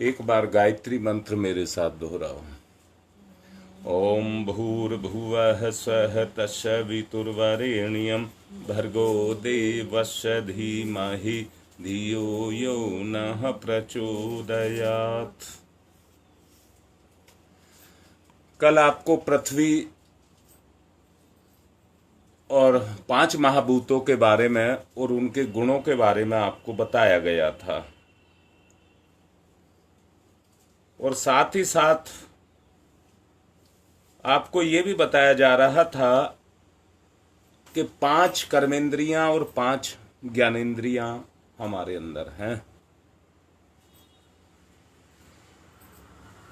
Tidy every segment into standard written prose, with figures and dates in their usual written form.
एक बार गायत्री मंत्र मेरे साथ दोहराओ। ओम भूर्भुवः स्वः तत्सवितुर्वरेण्यं भर्गो देवस्य धीमहि धियो यो नः प्रचोदयात्। कल आपको पृथ्वी और 5 महाभूतों के बारे में और उनके गुणों के बारे में आपको बताया गया था, और साथ ही साथ आपको ये भी बताया जा रहा था कि 5 कर्मेंद्रियां और 5 ज्ञानेंद्रियां हमारे अंदर हैं।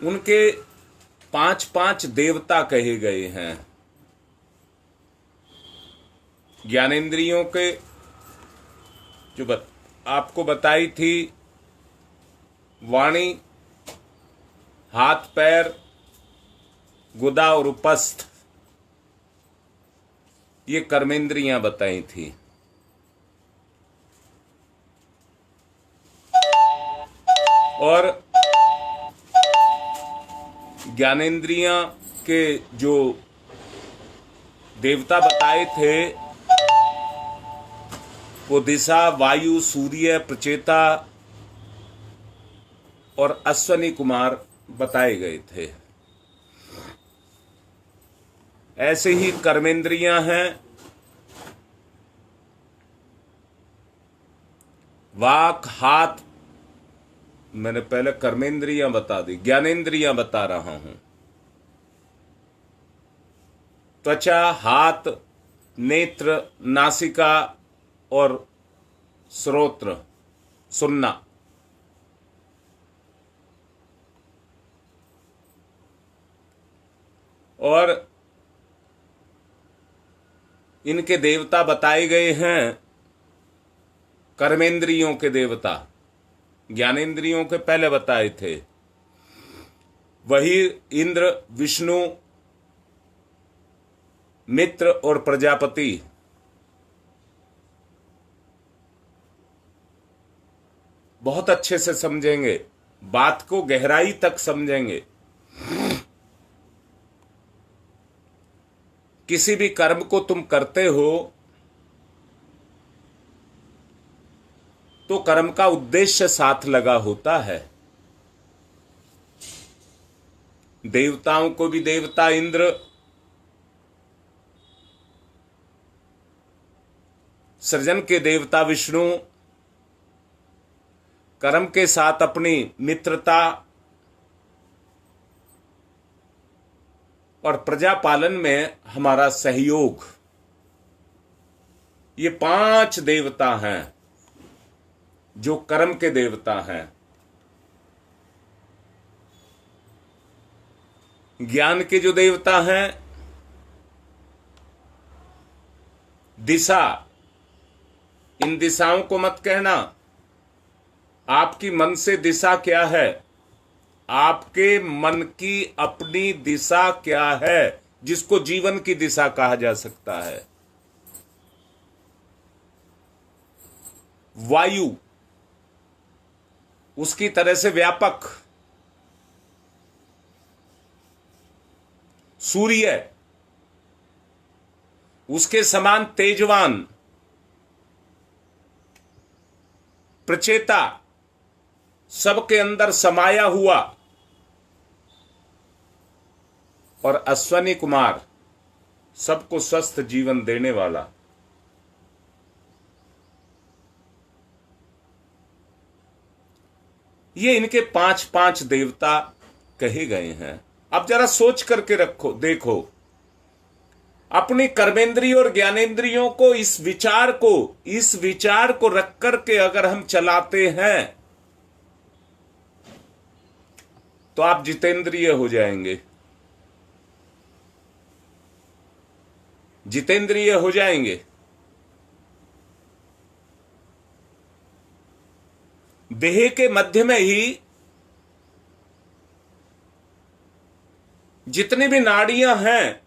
उनके 5 देवता कहे गए हैं। ज्ञानेंद्रियों के जो आपको बताई थी, वाणी, हाथ पैर, गुदा और उपस्थ, ये कर्मेंद्रियां बताई थी। और ज्ञानेंद्रियां के जो देवता बताए थे वो दिशा, वायु, सूर्य, प्रचेता और अश्वनी कुमार बताए गए थे। ऐसे ही कर्मेंद्रियां हैं वाक, हाथ, मैंने पहले कर्मेंद्रियां बता दी, ज्ञानेंद्रियां बता रहा हूं। त्वचा, हाथ, नेत्र, नासिका और श्रोत्र, सुनना। और इनके देवता बताए गए हैं, कर्मेंद्रियों के देवता। ज्ञानेंद्रियों के पहले बताए थे, वही इंद्र, विष्णु, मित्र और प्रजापति। बहुत अच्छे से समझेंगे, बात को गहराई तक समझेंगे। किसी भी कर्म को तुम करते हो तो कर्म का उद्देश्य साथ लगा होता है। देवताओं को भी देवता इंद्र, सृजन के देवता विष्णु, कर्म के साथ अपनी मित्रता और प्रजा पालन में हमारा सहयोग, ये 5 देवता हैं जो कर्म के देवता हैं। ज्ञान के जो देवता हैं, दिशा, इन दिशाओं को मत कहना। आपकी मन से दिशा क्या है? आपके मन की अपनी दिशा क्या है, जिसको जीवन की दिशा कहा जा सकता है। वायु, उसकी तरह से व्यापक। सूर्य, उसके समान तेजवान। प्रचेता, सबके अंदर समाया हुआ। और अश्वनी कुमार, सबको स्वस्थ जीवन देने वाला। ये इनके 5 देवता कहे गए हैं। अब जरा सोच करके रखो, देखो, अपनी कर्मेंद्रिय और ज्ञानेंद्रियों को, इस विचार को रख करके अगर हम चलाते हैं तो आप जितेंद्रिय हो जाएंगे, जितेंद्रिय हो जाएंगे। देह के मध्य में ही जितनी भी नाड़ियां हैं,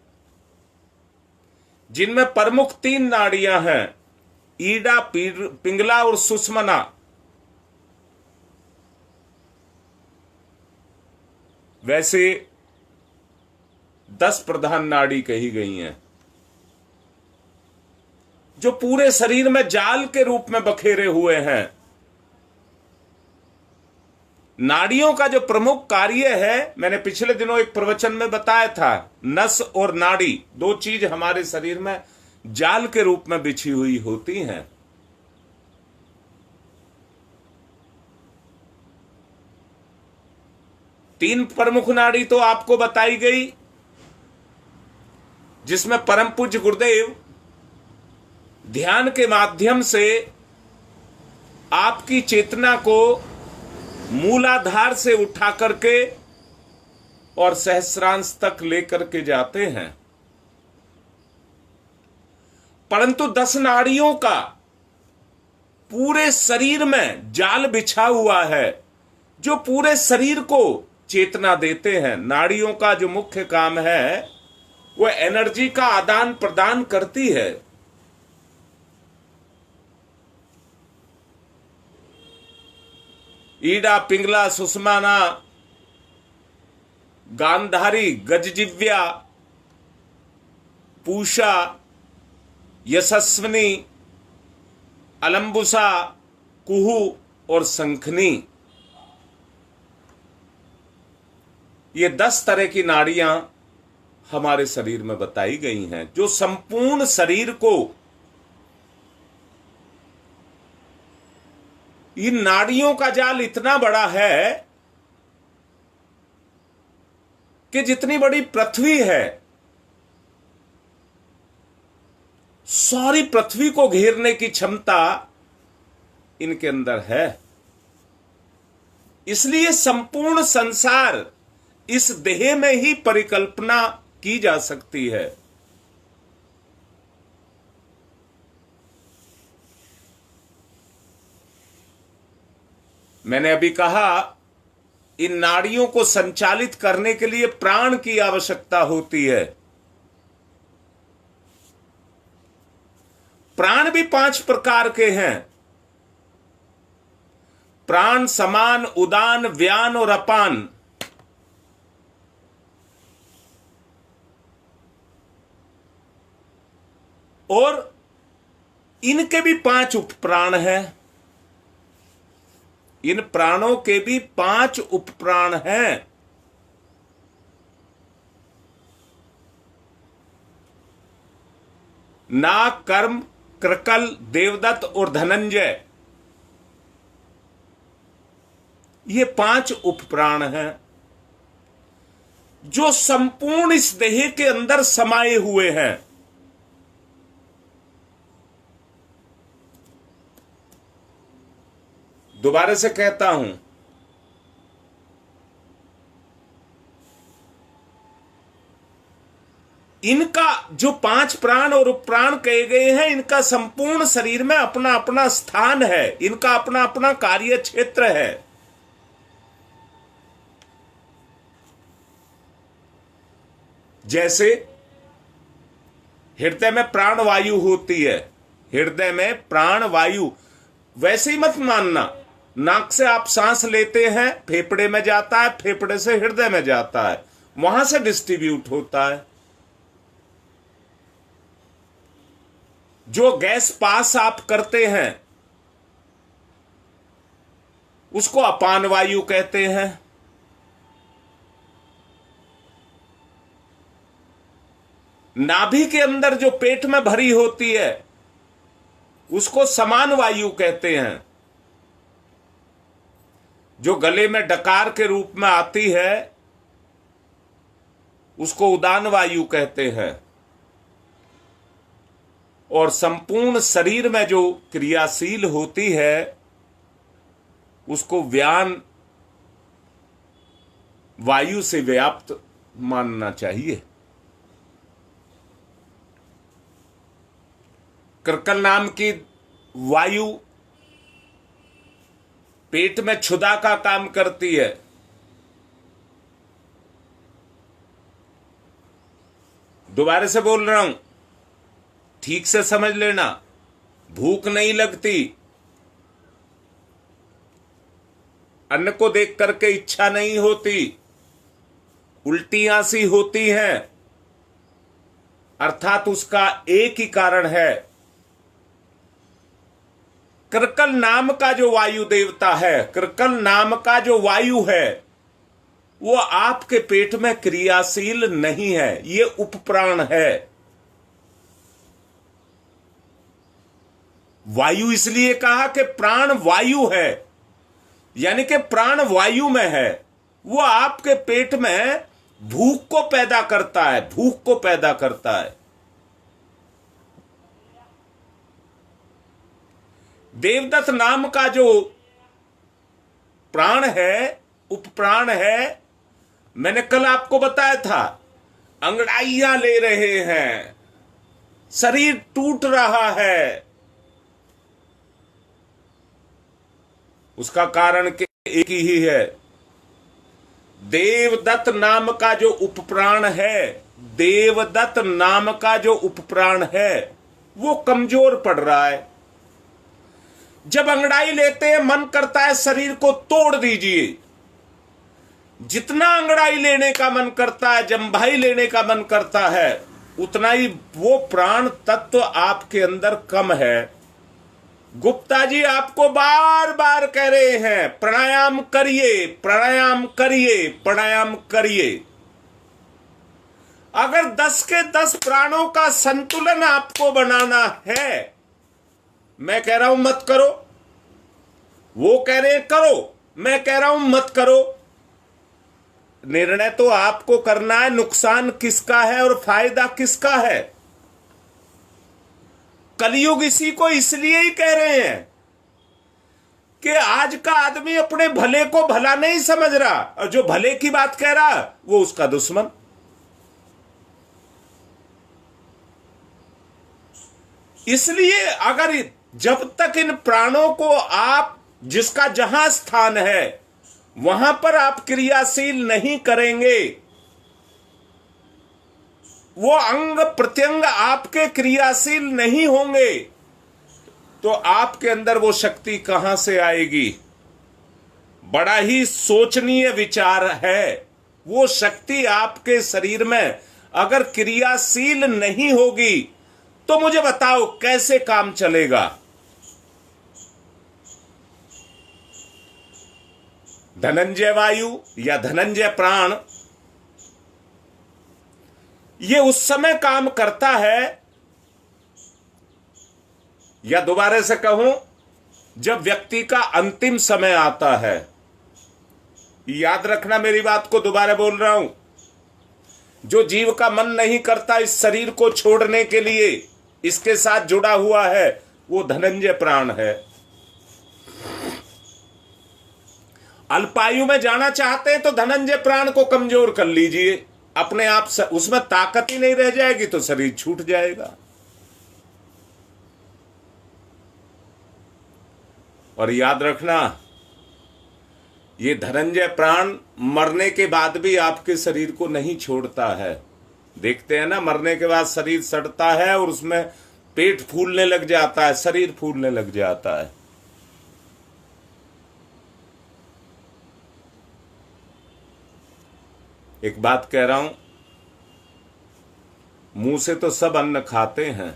जिनमें प्रमुख 3 नाड़ियां हैं, ईडा, पिंगला और सुषुम्ना, वैसे 10 प्रधान नाड़ी कही गई हैं जो पूरे शरीर में जाल के रूप में बखेरे हुए हैं। नाड़ियों का जो प्रमुख कार्य है, मैंने पिछले दिनों एक प्रवचन में बताया था, नस और नाड़ी दो चीज हमारे शरीर में जाल के रूप में बिछी हुई होती हैं। तीन प्रमुख नाड़ी तो आपको बताई गई, जिसमें परम पूज्य गुरुदेव ध्यान के माध्यम से आपकी चेतना को मूलाधार से उठा करके और सहस्रांश तक लेकर के जाते हैं। परंतु 10 नाड़ियों का पूरे शरीर में जाल बिछा हुआ है जो पूरे शरीर को चेतना देते हैं। नाड़ियों का जो मुख्य काम है वह एनर्जी का आदान प्रदान करती है। ईडा, पिंगला, सुषमाना, गांधारी, गजजिव्या, पूषा, यशस्विनी, अलंबुसा, कुहू और शंखनी, ये 10 तरह की नाड़ियां हमारे शरीर में बताई गई हैं जो संपूर्ण शरीर को, इन नाड़ियों का जाल इतना बड़ा है कि जितनी बड़ी पृथ्वी है, सारी पृथ्वी को घेरने की क्षमता इनके अंदर है। इसलिए संपूर्ण संसार इस देह में ही परिकल्पना की जा सकती है। मैंने अभी कहा, इन नाड़ियों को संचालित करने के लिए प्राण की आवश्यकता होती है। प्राण भी 5 प्रकार के हैं। प्राण, समान, उदान, व्यान और अपान। और इनके भी 5 उपप्राण हैं। इन प्राणों के भी 5 उपप्राण हैं। नाग, कर्म, कृकल, देवदत्त और धनंजय, ये 5 उपप्राण हैं जो संपूर्ण इस देह के अंदर समाये हुए हैं। दोबारा से कहता हूं, इनका जो 5 प्राण और उपप्राण कहे गए हैं, इनका संपूर्ण शरीर में अपना अपना स्थान है, इनका अपना अपना कार्य क्षेत्र है। जैसे हृदय में प्राण वायु होती है, हृदय में प्राण वायु, वैसे ही मत मानना नाक से आप सांस लेते हैं, फेफड़े में जाता है, फेफड़े से हृदय में जाता है, वहां से डिस्ट्रीब्यूट होता है। जो गैस पास आप करते हैं उसको अपान वायु कहते हैं। नाभि के अंदर जो पेट में भरी होती है उसको समान वायु कहते हैं। जो गले में डकार के रूप में आती है उसको उदान वायु कहते हैं। और संपूर्ण शरीर में जो क्रियाशील होती है उसको व्यान वायु से व्याप्त मानना चाहिए। कृकल नाम की वायु पेट में क्षुधा का काम करती है। दोबारा से बोल रहा हूं, ठीक से समझ लेना। भूख नहीं लगती, अन्न को देख करके इच्छा नहीं होती, उल्टियां सी होती हैं, अर्थात उसका एक ही कारण है। कृकल नाम का जो वायु देवता है, कृकल नाम का जो वायु है, वो आपके पेट में क्रियाशील नहीं है, ये उपप्राण है। वायु इसलिए कहा कि प्राण वायु है, यानी कि प्राण वायु में है। वो आपके पेट में भूख को पैदा करता है, भूख को पैदा करता है। देवदत्त नाम का जो प्राण है, उपप्राण है, मैंने कल आपको बताया था, अंगड़ाइयां ले रहे हैं, शरीर टूट रहा है। उसका कारण के एक ही है। देवदत्त नाम का जो उपप्राण है, देवदत्त नाम का जो उपप्राण है, वो कमजोर पड़ रहा है। जब अंगड़ाई लेते हैं, मन करता है शरीर को तोड़ दीजिए। जितना अंगड़ाई लेने का मन करता है, जम्भाई लेने का मन करता है, उतना ही वो प्राण तत्व आपके अंदर कम है। गुप्ता जी आपको बार बार कह रहे हैं, प्राणायाम करिए, प्राणायाम करिए, प्राणायाम करिए। अगर 10 के 10 प्राणों का संतुलन आपको बनाना है, मैं कह रहा हूं मत करो, वो कह रहे हैं करो, मैं कह रहा हूं मत करो। निर्णय तो आपको करना है, नुकसान किसका है और फायदा किसका है। कलयुग इसी को इसलिए ही कह रहे हैं कि आज का आदमी अपने भले को भला नहीं समझ रहा, और जो भले की बात कह रहा वो उसका दुश्मन। इसलिए अगर जब तक इन प्राणों को आप, जिसका जहां स्थान है वहां पर आप क्रियाशील नहीं करेंगे, वो अंग प्रत्यंग आपके क्रियाशील नहीं होंगे, तो आपके अंदर वो शक्ति कहां से आएगी। बड़ा ही सोचनीय विचार है। वो शक्ति आपके शरीर में अगर क्रियाशील नहीं होगी तो मुझे बताओ कैसे काम चलेगा। धनंजय वायु या धनंजय प्राण ये उस समय काम करता है, या दोबारा से कहूं, जब व्यक्ति का अंतिम समय आता है। याद रखना मेरी बात को, दोबारा बोल रहा हूं, जो जीव का मन नहीं करता इस शरीर को छोड़ने के लिए, इसके साथ जुड़ा हुआ है, वो धनंजय प्राण है। अल्पायु में जाना चाहते हैं तो धनंजय प्राण को कमजोर कर लीजिए, अपने आप उसमें ताकत ही नहीं रह जाएगी तो शरीर छूट जाएगा। और याद रखना, ये धनंजय प्राण मरने के बाद भी आपके शरीर को नहीं छोड़ता है। देखते हैं ना, मरने के बाद शरीर सड़ता है और उसमें पेट फूलने लग जाता है, शरीर फूलने लग जाता है। एक बात कह रहा हूं, मुंह से तो सब अन्न खाते हैं,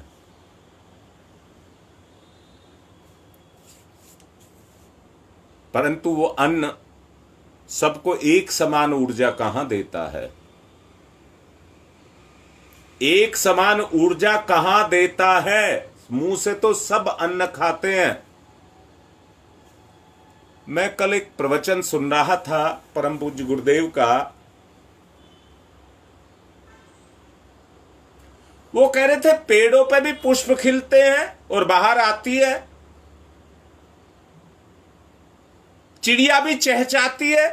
परंतु वो अन्न सबको एक समान ऊर्जा कहां देता है। एक समान ऊर्जा कहां देता है। मुंह से तो सब अन्न खाते हैं। मैं कल एक प्रवचन सुन रहा था परम पूज्य गुरुदेव का। वो कह रहे थे पेड़ों पे भी पुष्प खिलते हैं और बाहर आती है, चिड़िया भी चहचहाती है,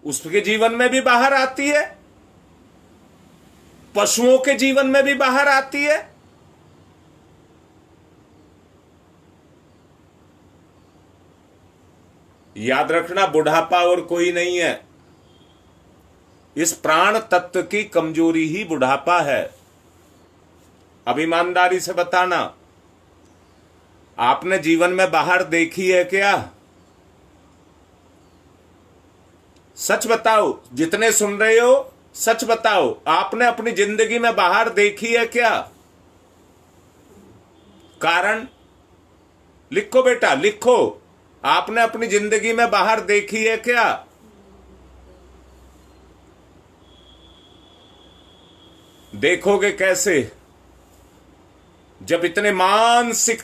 उसके जीवन में भी बाहर आती है, पशुओं के जीवन में भी बाहर आती है। याद रखना, बुढ़ापा और कोई नहीं है। इस प्राण तत्व की कमजोरी ही बुढ़ापा है। अब ईमानदारी से बताना, आपने जीवन में बाहर देखी है क्या? सच बताओ, जितने सुन रहे हो सच बताओ, आपने अपनी जिंदगी में बाहर देखी है क्या? कारण लिखो बेटा, लिखो। आपने अपनी जिंदगी में बाहर देखी है क्या? देखोगे कैसे? जब इतने मानसिक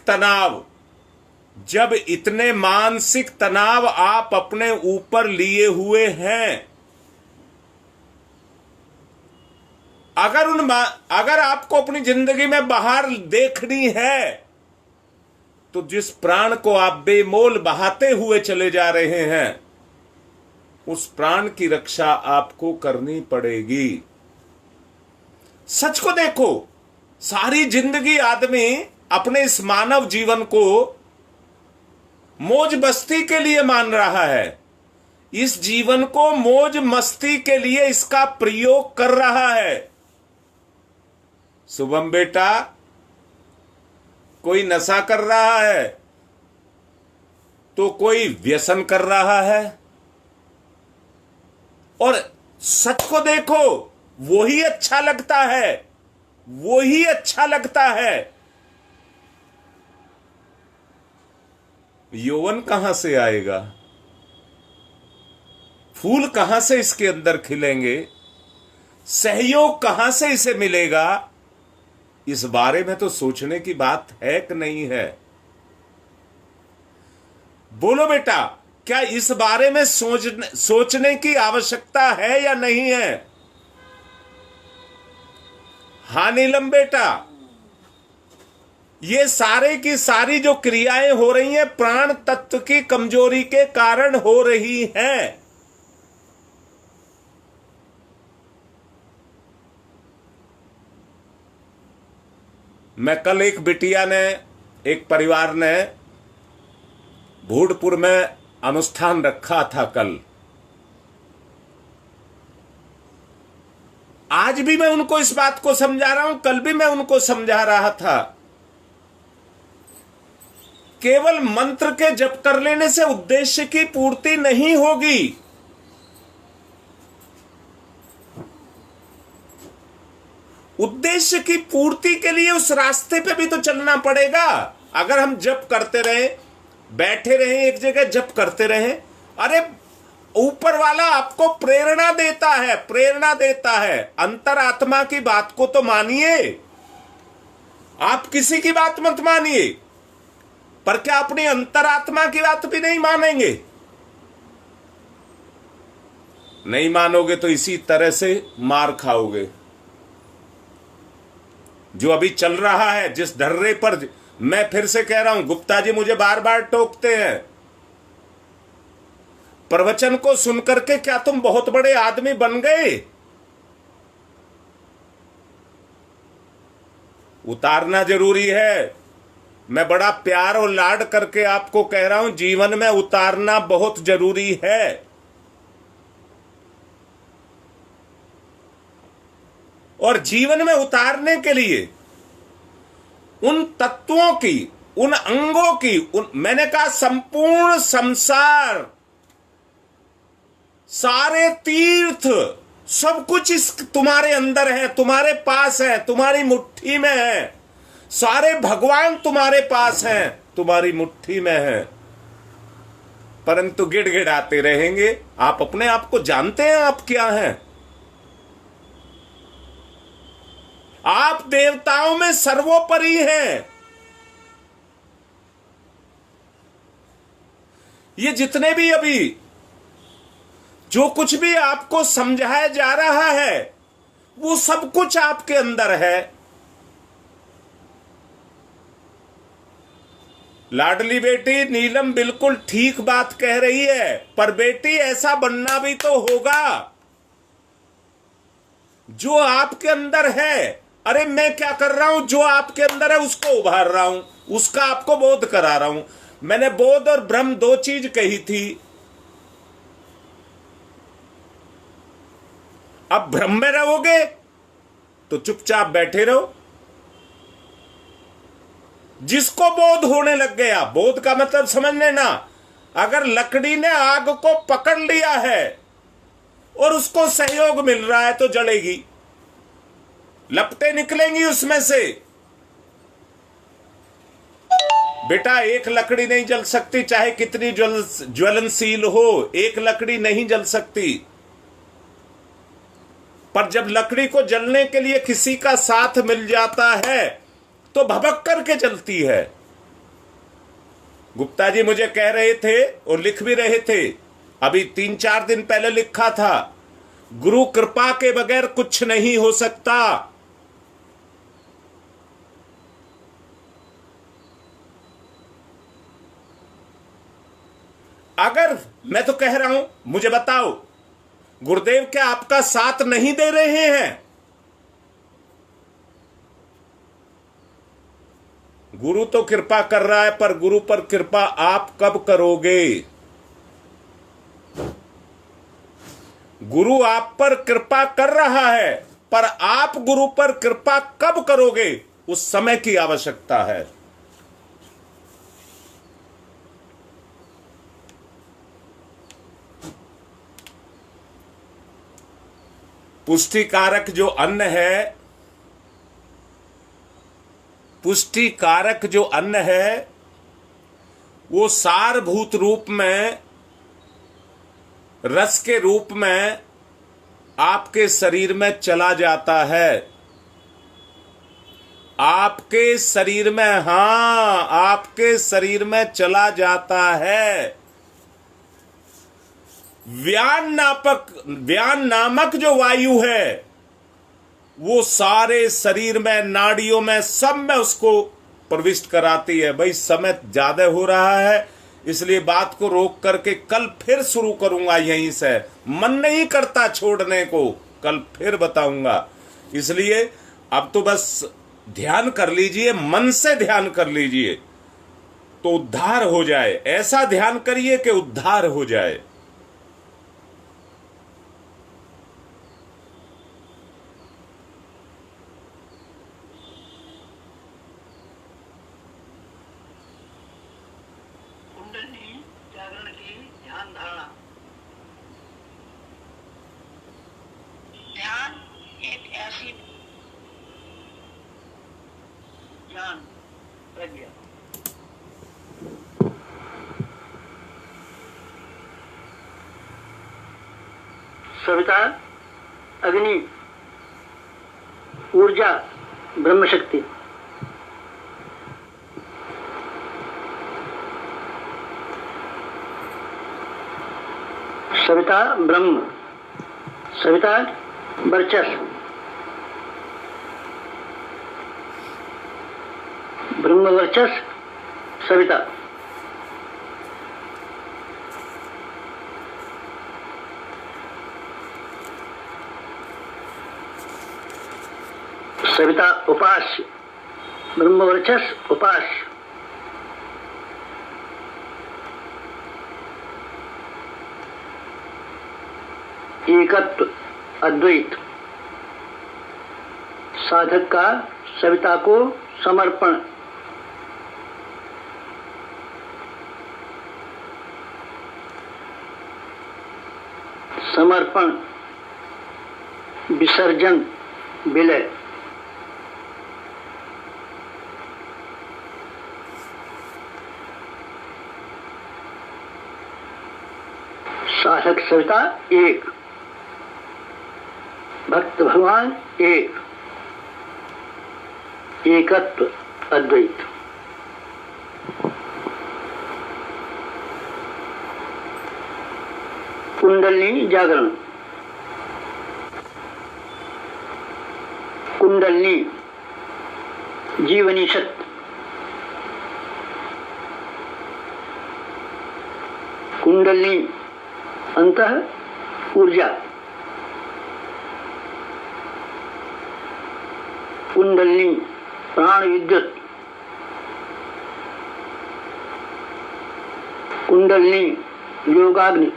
तनाव आप अपने ऊपर लिए हुए हैं, अगर आपको अपनी जिंदगी में बाहर देखनी है, तो जिस प्राण को आप बेमोल बहाते हुए चले जा रहे हैं, उस प्राण की रक्षा आपको करनी पड़ेगी। सच को देखो, सारी जिंदगी आदमी अपने इस मानव जीवन को मौज मस्ती के लिए मान रहा है, इस जीवन को मौज मस्ती के लिए इसका प्रयोग कर रहा है। शुभम बेटा, कोई नशा कर रहा है तो कोई व्यसन कर रहा है, और सच को देखो, वही अच्छा लगता है, वही अच्छा लगता है। यौवन कहां से आएगा? फूल कहां से इसके अंदर खिलेंगे? सहयोग कहां से इसे मिलेगा? इस बारे में तो सोचने की बात है कि नहीं है? बोलो बेटा, क्या इस बारे में सोचने की आवश्यकता है या नहीं है? हाँ नीलम बेटा, ये सारे की सारी जो क्रियाएं हो रही हैं, प्राण तत्व की कमजोरी के कारण हो रही हैं। मैं कल एक परिवार ने भूडपुर में अनुष्ठान रखा था कल। आज भी मैं उनको इस बात को समझा रहा हूं, कल भी मैं उनको समझा रहा था। केवल मंत्र के जप कर लेने से उद्देश्य की पूर्ति नहीं होगी। उद्देश्य की पूर्ति के लिए उस रास्ते पे भी तो चलना पड़ेगा। अगर हम जप करते रहे, बैठे रहे एक जगह जप करते रहे, अरे ऊपर वाला आपको प्रेरणा देता है, प्रेरणा देता है। अंतरात्मा की बात को तो मानिए, आप किसी की बात मत मानिए, पर क्या अपनी अंतरात्मा की बात भी नहीं मानेंगे? नहीं मानोगे तो इसी तरह से मार खाओगे। जो अभी चल रहा है, जिस ढर्रे पर, मैं फिर से कह रहा हूं, गुप्ता जी मुझे बार बार टोकते हैं, प्रवचन को सुनकर के क्या तुम बहुत बड़े आदमी बन गए? उतारना जरूरी है। मैं बड़ा प्यार और लाड करके आपको कह रहा हूं, जीवन में उतारना बहुत जरूरी है। और जीवन में उतारने के लिए उन तत्वों की, उन अंगों की, मैंने कहा संपूर्ण संसार, सारे तीर्थ, सब कुछ इस तुम्हारे अंदर है, तुम्हारे पास है, तुम्हारी मुट्ठी में है। सारे भगवान तुम्हारे पास हैं, तुम्हारी मुट्ठी में है। परंतु गिड़गिड़ाते रहेंगे। आप अपने आप को जानते हैं आप क्या हैं? आप देवताओं में सर्वोपरि हैं। ये जितने भी अभी जो कुछ भी आपको समझाया जा रहा है, वो सब कुछ आपके अंदर है। लाडली बेटी नीलम बिल्कुल ठीक बात कह रही है, पर बेटी ऐसा बनना भी तो होगा जो आपके अंदर है। अरे मैं क्या कर रहा हूं, जो आपके अंदर है उसको उभार रहा हूं, उसका आपको बोध करा रहा हूं। मैंने बोध और भ्रम दो चीज कही थी। अब भ्रम में रहोगे तो चुपचाप बैठे रहो। जिसको बोध होने लग गया, बोध का मतलब समझ लेना, अगर लकड़ी ने आग को पकड़ लिया है और उसको सहयोग मिल रहा है तो जलेगी, लपटें निकलेंगी उसमें से। बेटा एक लकड़ी नहीं जल सकती, चाहे कितनी ज्वलनशील हो, एक लकड़ी नहीं जल सकती। पर जब लकड़ी को जलने के लिए किसी का साथ मिल जाता है तो भभक करके जलती है। गुप्ता जी मुझे कह रहे थे और लिख भी रहे थे, अभी 3-4 दिन पहले लिखा था, गुरु कृपा के बगैर कुछ नहीं हो सकता। अगर मैं तो कह रहा हूं, मुझे बताओ, गुरुदेव क्या आपका साथ नहीं दे रहे हैं? गुरु तो कृपा कर रहा है, पर गुरु पर कृपा आप कब करोगे? गुरु आप पर कृपा कर रहा है, पर आप गुरु पर कृपा कब करोगे, उस समय की आवश्यकता है। पुष्टिकारक जो अन्न है, पुष्टिकारक जो अन्न है, वो सारभूत रूप में, रस के रूप में आपके शरीर में चला जाता है। आपके शरीर में, हां, आपके शरीर में चला जाता है। व्यान नामक जो वायु है वो सारे शरीर में, नाड़ियों में, सब में उसको प्रविष्ट कराती है। भाई समय ज्यादा हो रहा है, इसलिए बात को रोक करके कल फिर शुरू करूंगा यहीं से। मन नहीं करता छोड़ने को, कल फिर बताऊंगा। इसलिए अब तो बस ध्यान कर लीजिए, मन से ध्यान कर लीजिए तो उद्धार हो जाए। ऐसा ध्यान करिए कि उद्धार हो जाए। जागरण की ध्यान धारणा। ध्यान एक ऐसी ज्ञान प्रज्ञा। सविता, अग्नि, ऊर्जा, ब्रह्म शक्ति। सविता ब्रह्म, सविता वर्चस्व, ब्रह्म वर्चस्व सविता। सविता उपास्य, ब्रह्म वर्चस्व उपास्य। एकत्व अद्वैत। साधक का सविता को समर्पण। समर्पण, विसर्जन, विलय। साधक सविता एक, भक्त भगवान एक, एकत्व अद्वैत। कुंडलिनी जागरण। कुंडलिनी जीवनी शक्ति। कुंडलिनी अंतः ऊर्जा। कुंडलिनी प्राण विद्युत। कुंडलिनी योगाग्नि।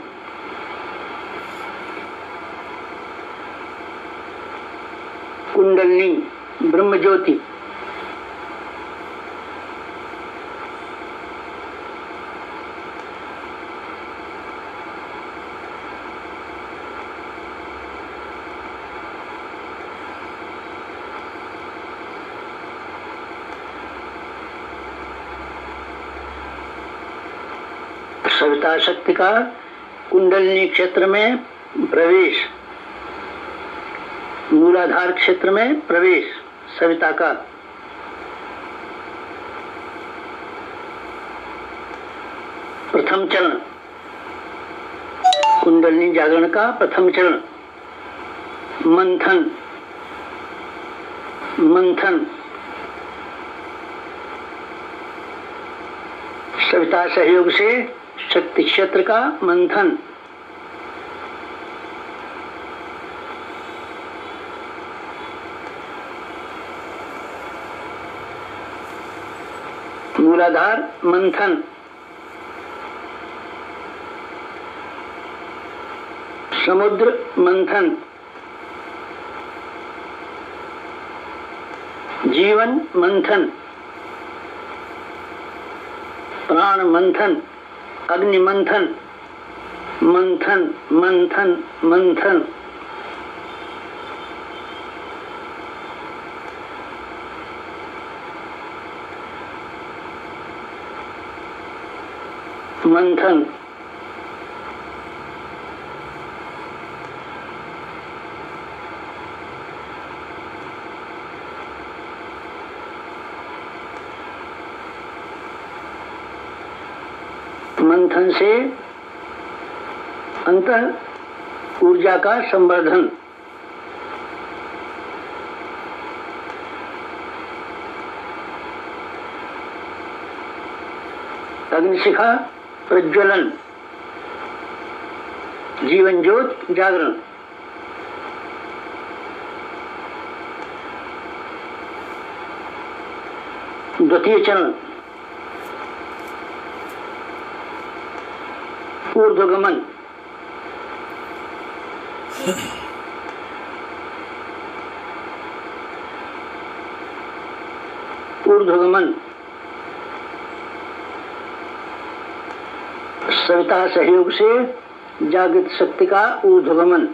कुंडलिनी ब्रह्म ज्योति। सविता शक्ति का कुंडलिनी क्षेत्र में प्रवेश, मूलाधार क्षेत्र में प्रवेश सविता का। प्रथम चरण, कुंडलिनी जागरण का प्रथम चरण, मंथन। मंथन सविता सहयोग से शक्ति क्षेत्र का मंथन। मूलाधार मंथन, समुद्र मंथन, जीवन मंथन, प्राण मंथन, अग्नि मंथन, मंथन मंथन मंथन। मंथन मंथन से अंतः ऊर्जा का संवर्धन। अग्निशिखा प्रज्वलन, जीवन ज्योत जागरण। द्वितीय चरण, ऊर्ध्वगमन। ऊर्ध्वगमन सविता सहयोग से जागृत शक्ति का ऊर्ध्वगमन।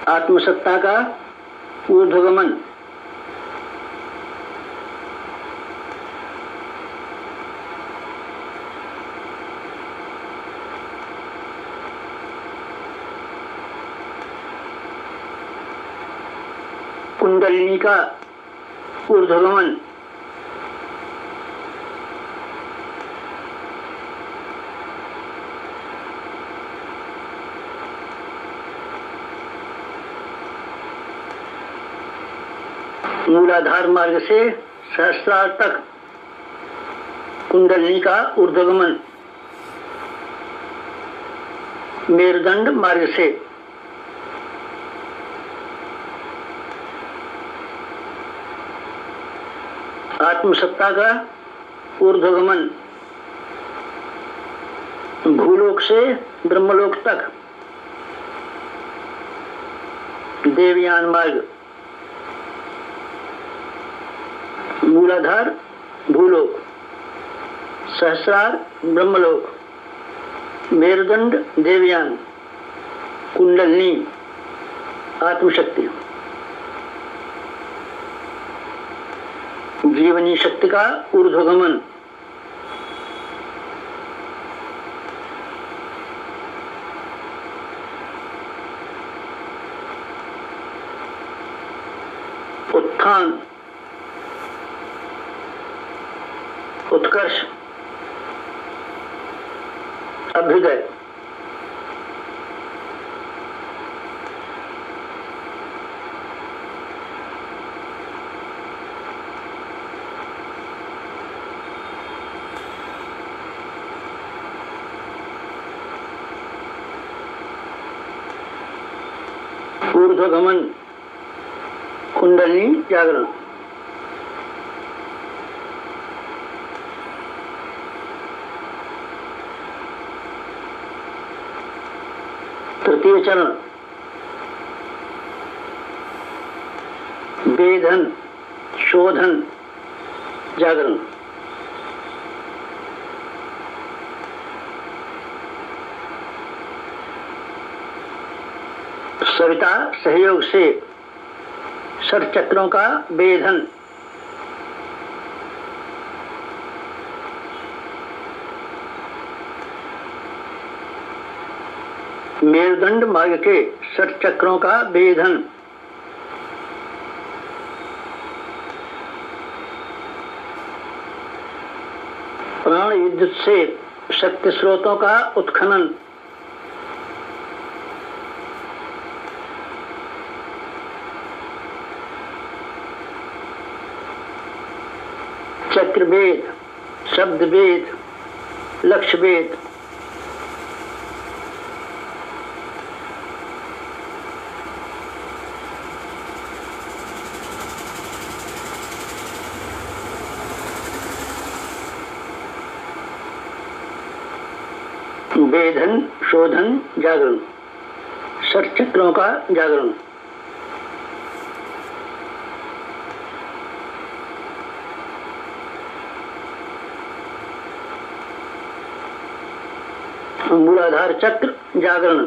आत्मसत्ता का ऊर्ध्वगमन। कुंडलिनी का ऊर्ध्वगमन। मूलाधार मार्ग से सहस्रार तक कुंडलिनी का ऊर्ध्वगमन। मेरुदंड मार्ग से आत्मसत्ता का ऊर्ध्वगमन। भूलोक से ब्रह्मलोक तक देवयान मार्ग। मूलाधार भूलोक, सहस्रार ब्रह्मलोक, मेरुदंड देवयान, कुंडलिनी आत्मशक्ति। जीवनी शक्ति का ऊर्ध्वगमन। उत्थान, उत्कर्ष, अभ्युदय। ऊर्ध्वगमन, कुंडलिनी जागरण। तृतीय चरण, वेधन, शोधन, जागरण। सविता सहयोग से षट चक्रों का वेधन। मेरुदंड मार्ग के 60 चक्रों का भेदन। प्राण विद्युत से शक्ति स्रोतों का उत्खनन। चक्र भेद, शब्द भेद, लक्ष्य भेद। भेदन, शोधन, जागरण, 60 चक्रों का जागरण। मूलाधार चक्र जागरण।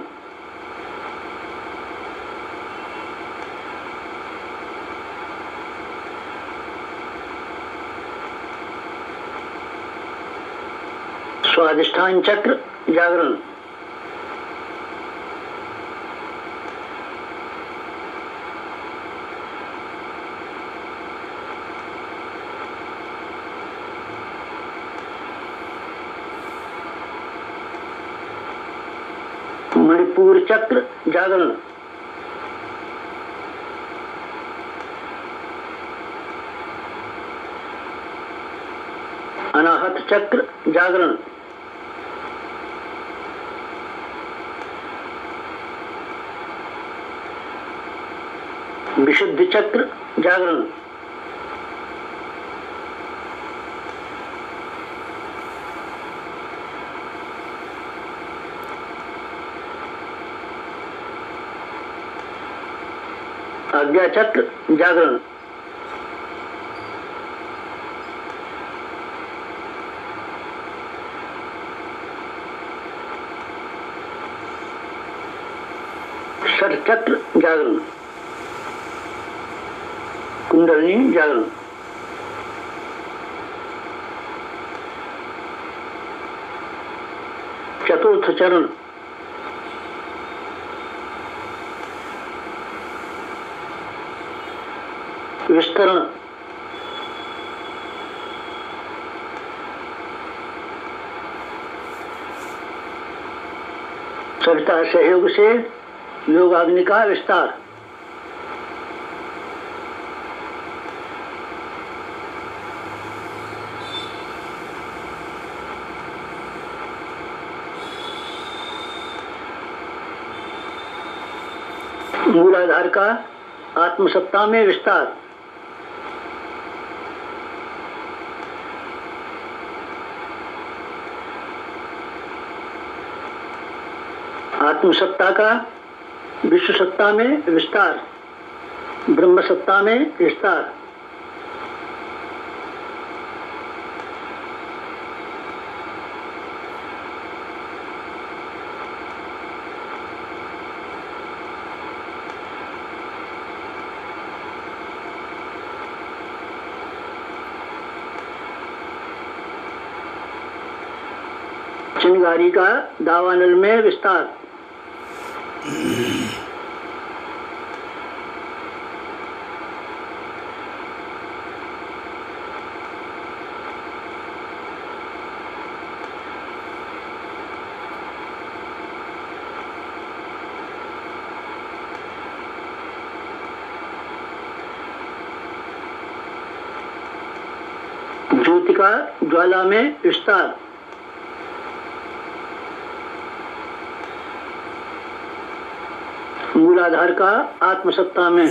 स्वाधिष्ठान चक्र जागरण। मणिपुर चक्र जागरण। अनाहत चक्र जागरण। विशुद्धि चक्र जागरण। आज्ञा चक्र जागरण। षट चक्र जागरण। कुंडलिनी जागरण। चतुर्थ चरण। विस्तरण। सविता सहयोग से योगाग्नि का विस्तार। मूलाधार का आत्मसत्ता में विस्तार। आत्मसत्ता का विश्व सत्ता में विस्तार, ब्रह्म सत्ता में विस्तार। चिंगारी का दावानल में विस्तार। ज्योति का ज्वाला में विस्तार। मूलाधार का आत्मसत्ता में,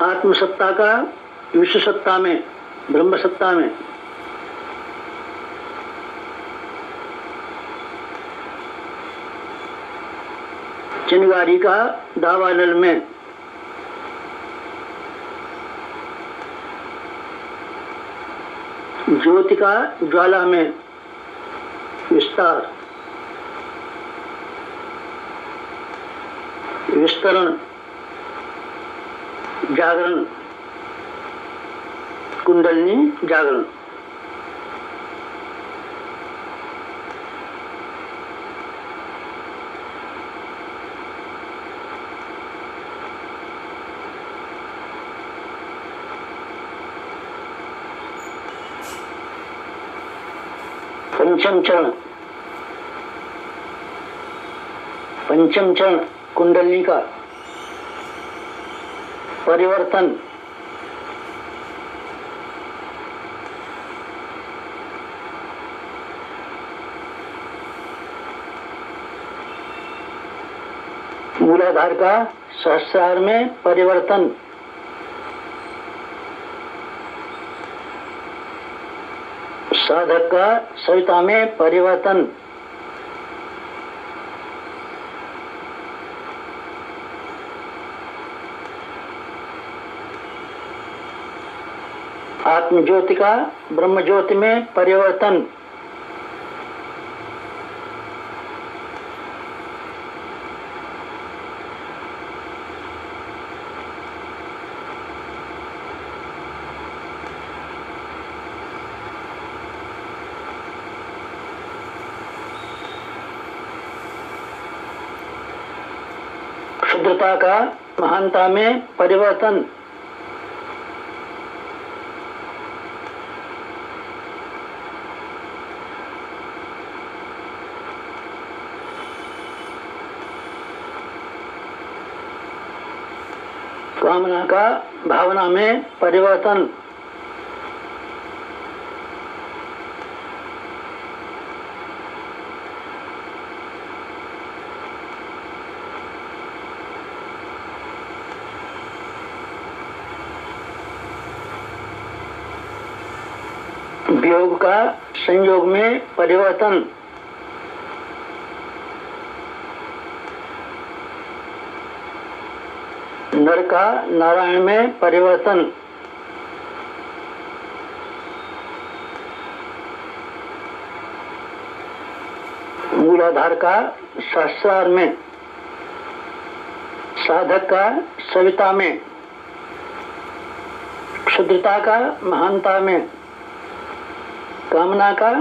आत्मसत्ता का विश्व सत्ता में, ब्रह्म सत्ता में। चिंगारी का दावानल में, ज्योति का ज्वाला में विस्तार। विस्तरण, जागरण, कुंडलिनी जागरण। पंचम चरण कुंडली का परिवर्तन। मूलाधार का सहस्रार में परिवर्तन। साधक का सविता में परिवर्तन। आत्म ज्योति का ब्रह्म ज्योति में परिवर्तन। क्षुद्रता का महानता में परिवर्तन। कामना का भावना में परिवर्तन। वियोग का संयोग में परिवर्तन। नर का नारायण में परिवर्तन। मूलाधार का सहस्रार में, साधक का सविता में, क्षुद्रता का महानता में, कामना का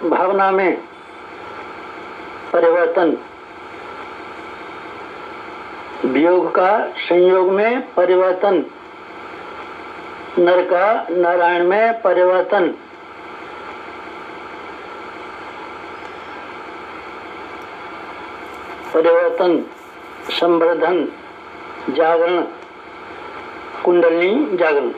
भावना में परिवर्तन। वियोग का संयोग में परिवर्तन। नर का नारायण में परिवर्तन। परिवर्तन, संवर्धन, जागरण, कुंडलिनी जागरण।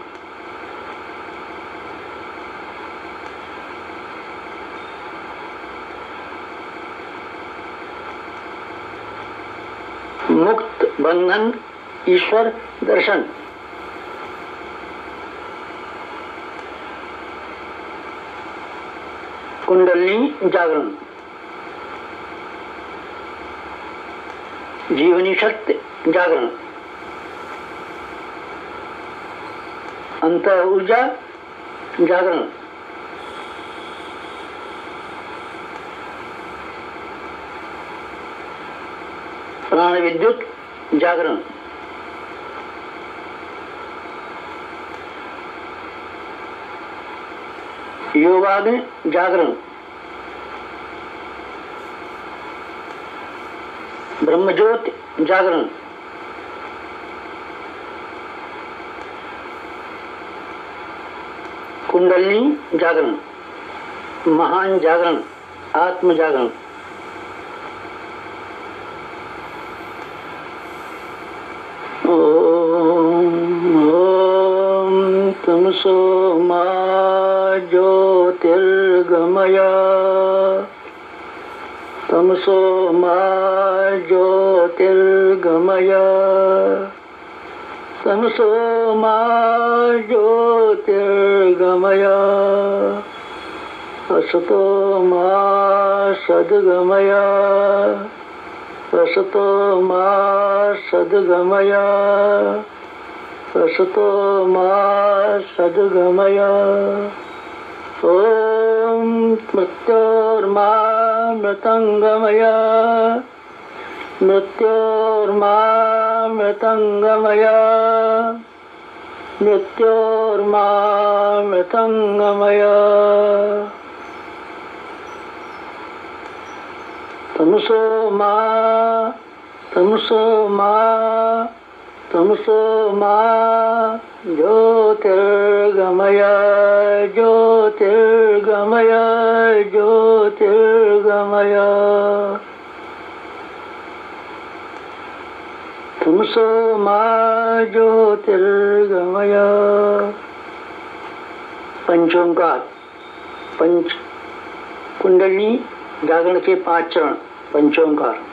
मुक्त बंधन ईश्वर दर्शन। कुंडलिनी जागरण। जीवनी शक्ति जागरण। अंतर ऊर्जा जागरण। प्राण विद्युत जागरण। योगाग्नि जागरण। ब्रह्मज्योति जागरण। कुंडलिनी जागरण। महान जागरण, आत्म जागरण। तमसो मा ज्योतिर्गमय। तमसो मा ज्योतिर्गमय। तमसो मा ज्योतिर्गमय। असतो मा सद्गमय। असतो मा सद्गमय। असतो मा सद्गमय। ओम मृत्योर्मा मृतंगमय। मृत्योर्मा मृतंगमय। मृत्योर्मा मृतंगमय। तमसो मा तमसो मा तमसो मा ज्योतिर्गमय। ज्योतिर्गमय। ज्योतिर्गमय। ज्योतिर्गमय तमसो मा ज्योतिर्गमय। पंचोंकार, पंच कुंडली जागरण के 5 चरण। पंचोंकार।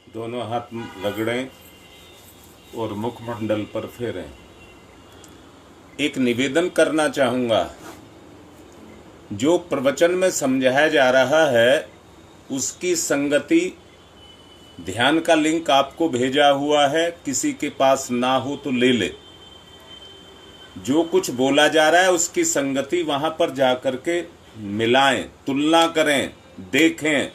दोनों हाथ रगड़ें और मुखमंडल पर फेरें। एक निवेदन करना चाहूँगा, जो प्रवचन में समझाया जा रहा है उसकी संगति, ध्यान का लिंक आपको भेजा हुआ है, किसी के पास ना हो तो ले ले। जो कुछ बोला जा रहा है उसकी संगति वहां पर जाकर के मिलाएं, तुलना करें, देखें।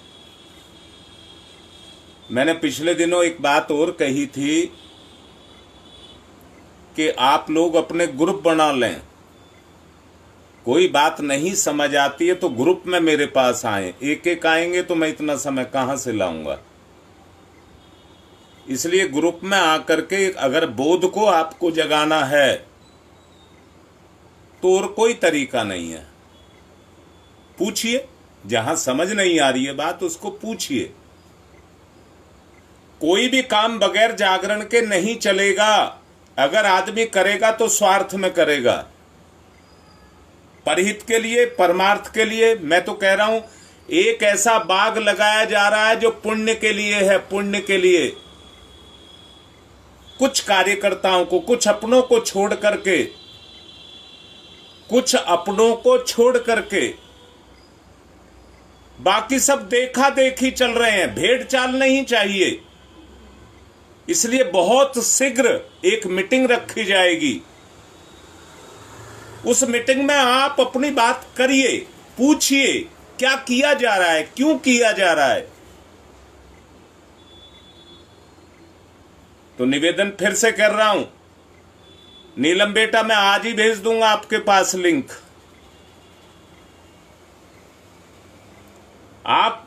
मैंने पिछले दिनों एक बात और कही थी कि आप लोग अपने ग्रुप बना लें। कोई बात नहीं समझ आती है तो ग्रुप में मेरे पास आए, एक एक आएंगे तो मैं इतना समय कहां से लाऊंगा। इसलिए ग्रुप में आकर के अगर बोध को आपको जगाना है तो और कोई तरीका नहीं है। पूछिए, जहां समझ नहीं आ रही है बात उसको पूछिए। कोई भी काम बगैर जागरण के नहीं चलेगा। अगर आदमी करेगा तो स्वार्थ में करेगा, परहित के लिए, परमार्थ के लिए। मैं तो कह रहा हूं एक ऐसा बाग लगाया जा रहा है जो पुण्य के लिए है, पुण्य के लिए। कुछ कार्यकर्ताओं को, कुछ अपनों को छोड़ करके, कुछ अपनों को छोड़ करके बाकी सब देखा देखी चल रहे हैं। भेड़ चाल नहीं चाहिए। इसलिए बहुत शीघ्र एक मीटिंग रखी जाएगी। उस मीटिंग में आप अपनी बात करिए, पूछिए क्या किया जा रहा है, क्यों किया जा रहा है। तो निवेदन फिर से कर रहा हूं, नीलम बेटा मैं आज ही भेज दूंगा आपके पास लिंक। आप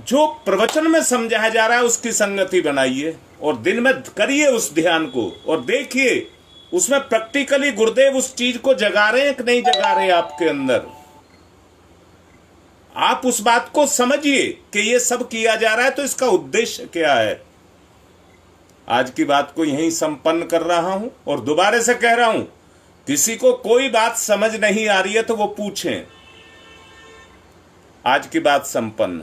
जो प्रवचन में समझाया जा रहा है उसकी संगति बनाइए और दिन में करिए उस ध्यान को और देखिए उसमें प्रैक्टिकली गुरुदेव उस चीज को जगा रहे हैं कि नहीं जगा रहे हैं आपके अंदर। आप उस बात को समझिए कि ये सब किया जा रहा है तो इसका उद्देश्य क्या है। आज की बात को यहीं संपन्न कर रहा हूं और दोबारा से कह रहा हूं, किसी को कोई बात समझ नहीं आ रही है तो वो पूछें। आज की बात संपन्न।